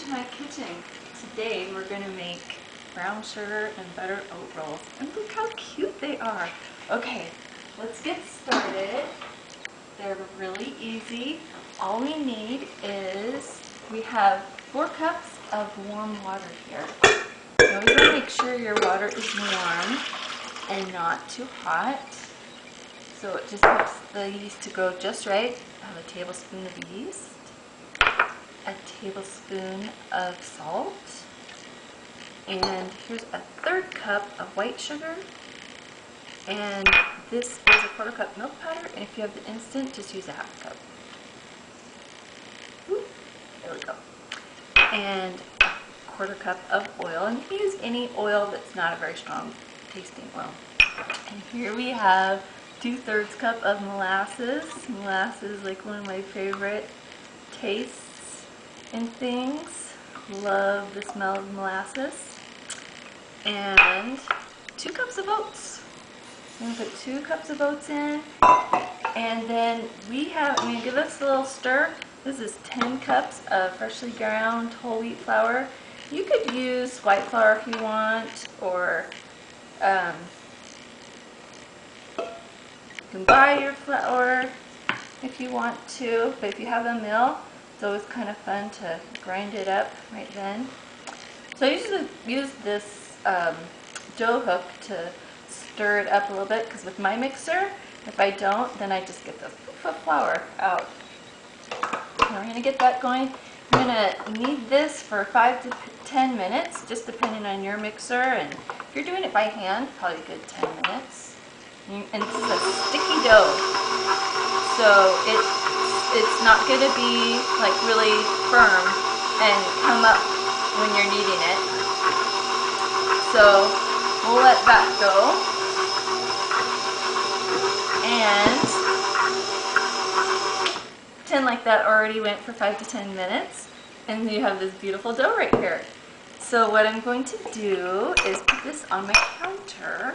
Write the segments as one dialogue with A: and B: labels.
A: to my kitchen. Today we're going to make brown sugar and butter oat rolls. And look how cute they are. Okay, let's get started. They're really easy. All we need is, we have 4 cups of warm water here. You always want to make sure your water is warm and not too hot. So it just helps the yeast to go just right. I have a tablespoon of yeast, a tablespoon of salt, and here's a 1/3 cup of white sugar, and this is a 1/4 cup milk powder, and if you have the instant, just use a 1/2 cup. Ooh, there we go. And a 1/4 cup of oil, and you can use any oil that's not a very strong tasting oil. And here we have 2/3 cup of molasses. Molasses is like one of my favorite tastes and things. Love the smell of molasses. And 2 cups of oats. I'm going to put 2 cups of oats in. And then I'm going to give this a little stir. This is 10 cups of freshly ground whole wheat flour. You could use white flour if you want, or you can buy your flour if you want to, but if you have a mill, it's always kind of fun to grind it up right then. So I usually use this dough hook to stir it up a little bit, because with my mixer, if I don't, then I just get the poof of flour out. Now we're going to get that going. I'm going to knead this for 5 to 10 minutes, just depending on your mixer, and if you're doing it by hand, probably a good 10 minutes. And this is a sticky dough, so it's not going to be like really firm and come up when you're kneading it. So we'll let that go, and pretend like that already went for 5 to 10 minutes, and you have this beautiful dough right here. So what I'm going to do is put this on my counter.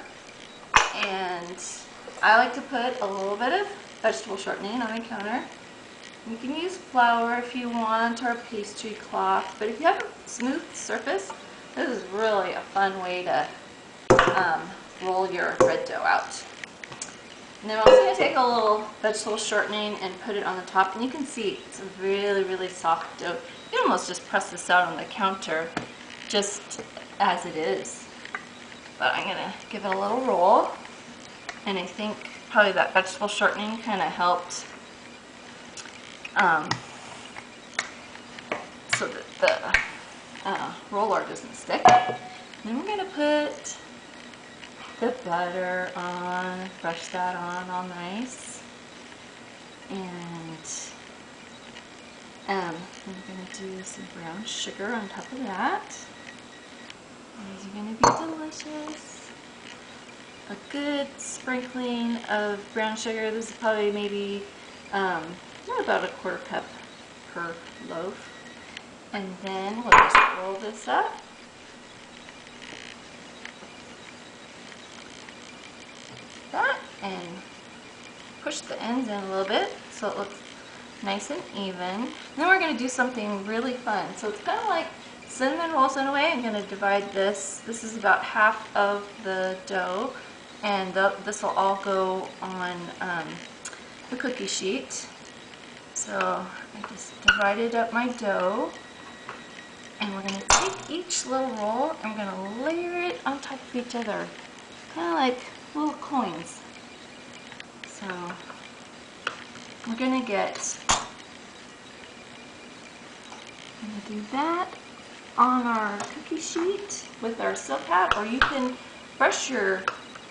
A: And I like to put a little bit of vegetable shortening on my counter. You can use flour if you want, or a pastry cloth, but if you have a smooth surface, this is really a fun way to roll your bread dough out. And then I'm also going to take a little vegetable shortening and put it on the top, and you can see it's a really, really soft dough. You can almost just press this out on the counter just as it is. But I'm going to give it a little roll. And I think probably that vegetable shortening kind of helped so that the roller doesn't stick. And then we're going to put the butter on, brush that on all nice. And I'm going to do some brown sugar on top of that. These are going to be delicious. A good sprinkling of brown sugar. This is probably maybe about a 1/4 cup per loaf. And then we'll just roll this up. That, and push the ends in a little bit so it looks nice and even. And then we're going to do something really fun. So it's kind of like cinnamon rolls in a way. I'm going to divide this. This is about half of the dough. And this will all go on the cookie sheet. So I just divided up my dough, and we're going to take each little roll and we're going to layer it on top of each other, kind of like little coins. So we're going to do that on our cookie sheet with our silk hat, or you can brush your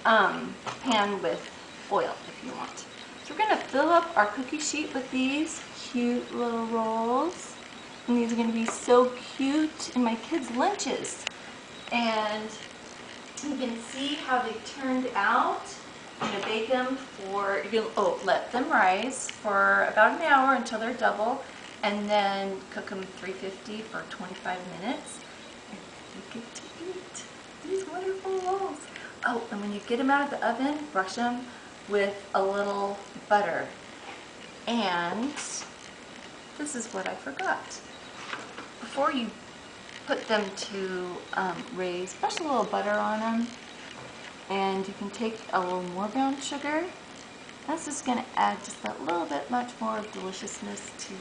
A: pan with oil if you want. So we're going to fill up our cookie sheet with these cute little rolls, and these are going to be so cute in my kids' lunches. And you can see how they turned out. I'm going to bake them for, let them rise for about an hour until they're double, and then cook them 350 for 25 minutes. And you get to eat these wonderful rolls. Oh, and when you get them out of the oven, brush them with a little butter. And this is what I forgot. Before you put them to raise. Brush a little butter on them, and you can take a little more brown sugar. That's just going to add just a little bit much more of deliciousness to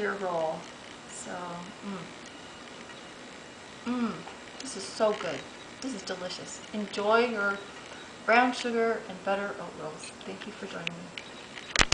A: your roll. So, this is so good. This is delicious. Enjoy your brown sugar and butter oat rolls. Thank you for joining me.